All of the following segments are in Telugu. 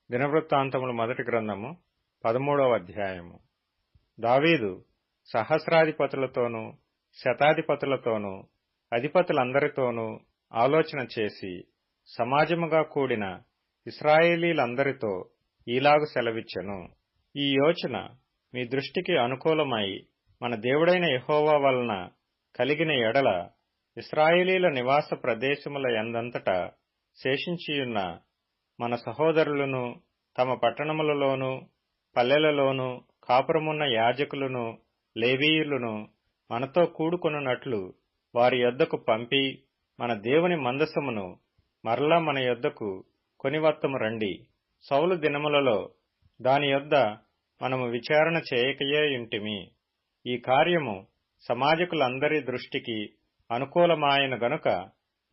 దినవృత్తాంతములు మొదటి గ్రంథము 13వ అధ్యాయము. దావీదు సహస్రాధిపతులతోనూ శతాధిపతులతోనూ అధిపతులందరితోనూ ఆలోచన చేసి సమాజముగా కూడిన ఇశ్రాయేలీలందరితో ఈలాగు సెలవిచ్చెను. ఈ యోచన మీ దృష్టికి అనుకూలమై మన దేవుడైన యెహోవా వలన కలిగిన ఎడల ఇశ్రాయేలీల నివాస ప్రదేశముల యందంతటా శేషించియున్న మన సహోదరులను తమ పట్టణములలోనూ పల్లెలలోనూ కాపురమున్న యాజకులను లేవీయులను మనతో కూడుకొనున్నట్లు వారి యొద్దకు పంపి మన దేవుని మందసమును మరలా మన యొద్దకు కొనివత్తము రండి. సౌలు దినములలో దాని యొద్ద మనము విచారణ చేయకయే యుంటిమి. ఈ కార్యము సమాజకులందరి దృష్టికి అనుకూలమాయన గనుక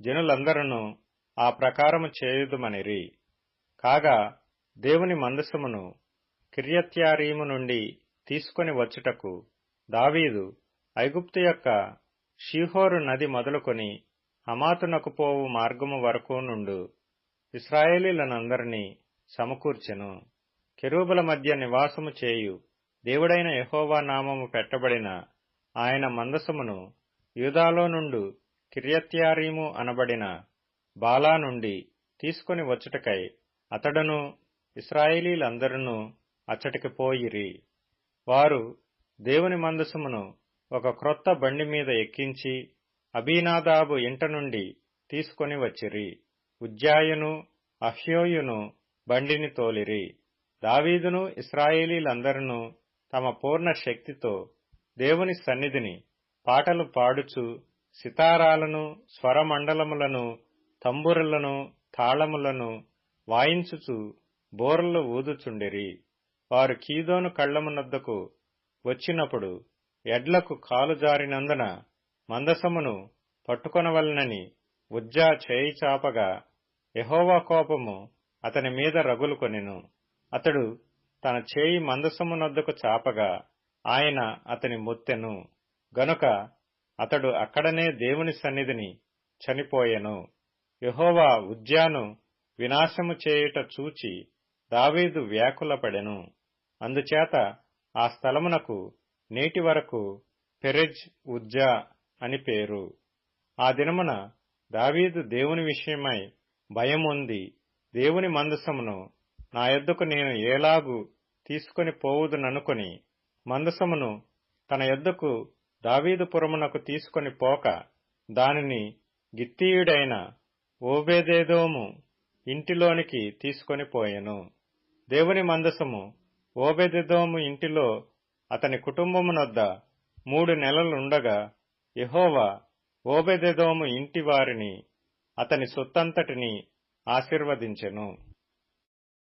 జనులందరూ ఆ ప్రకారము చేయుదుమనిరి. కాగా దేవుని మందసమును కిర్యత్యారీము నుండి తీసుకొని వచ్చుటకు దావీదు ఐగుప్తు యొక్క షీహోరు నది మొదలుకొని హమాతునకు పోవు మార్గము వరకు నుండు ఇశ్రాయేలీలనందరినీ సమకూర్చెను. కెరూబుల మధ్య నివాసము చేయు దేవుడైన యెహోవా నామము పెట్టబడిన ఆయన మందసమును యూదాలో నుండు కిర్యత్యారీము అనబడిన బాలా నుండి తీసుకొని వచ్చుటకై అతడును ఇశ్రాయేలీలందరూ అచ్చటికి పోయిరి. వారు దేవుని మందసమును ఒక క్రొత్త బండి మీద ఎక్కించి అబీనాదాబు ఇంట నుండి తీసుకొని వచ్చిరి. ఉజ్జాయును అహ్యోయును బండిని తోలిరి. దావీదును ఇశ్రాయేలీలందరూ తమ పూర్ణ శక్తితో దేవుని సన్నిధిని పాటలు పాడుచు సితారాలను స్వరమండలములను తంబురలను తాళములను వాయించుచు బోరలు ఊదుచుండిరి. వారు కీదోను కళ్లమునొద్దకు వచ్చినప్పుడు ఎడ్లకు కాలు జారినందున మందసమును పట్టుకొనవలెనని ఉజ్జా చేయి చాపగా యెహోవా కోపము అతని మీద రగులుకొనెను. అతడు తన చేయి మందసమునొద్దకు చాపగా ఆయన అతని మొత్తెను గనుక అతడు అక్కడనే దేవుని సన్నిధిని చనిపోయెను. యెహోవా ఉజ్జాను వినాశము చేయుట చూచి దావీదు వ్యాకులపడెను. అందుచేత ఆ స్థలమునకు నేటి వరకు పెరెజ్ ఉజ్జా అని పేరు. ఆ దినమున దావీదు దేవుని విషయమై భయమొంది దేవుని మందసమును నా యొద్దకు నేను ఏలాగు తీసుకొని పోవుదుననుకొని మందసమును తన యొద్దకు దావీదుపురమునకు తీసుకొని పోక దానిని గిత్తీయుడైన ఓబేదెదోము ఇంటిలోనికి తీసుకొని పోయెను. దేవుని మందసము ఓబేదెదోము ఇంటిలో అతని కుటుంబమునొద్ద 3 నెలలుండగా యెహోవా ఓబేదెదోము ఇంటి వారిని అతని సొత్తంతటిని ఆశీర్వదించెను.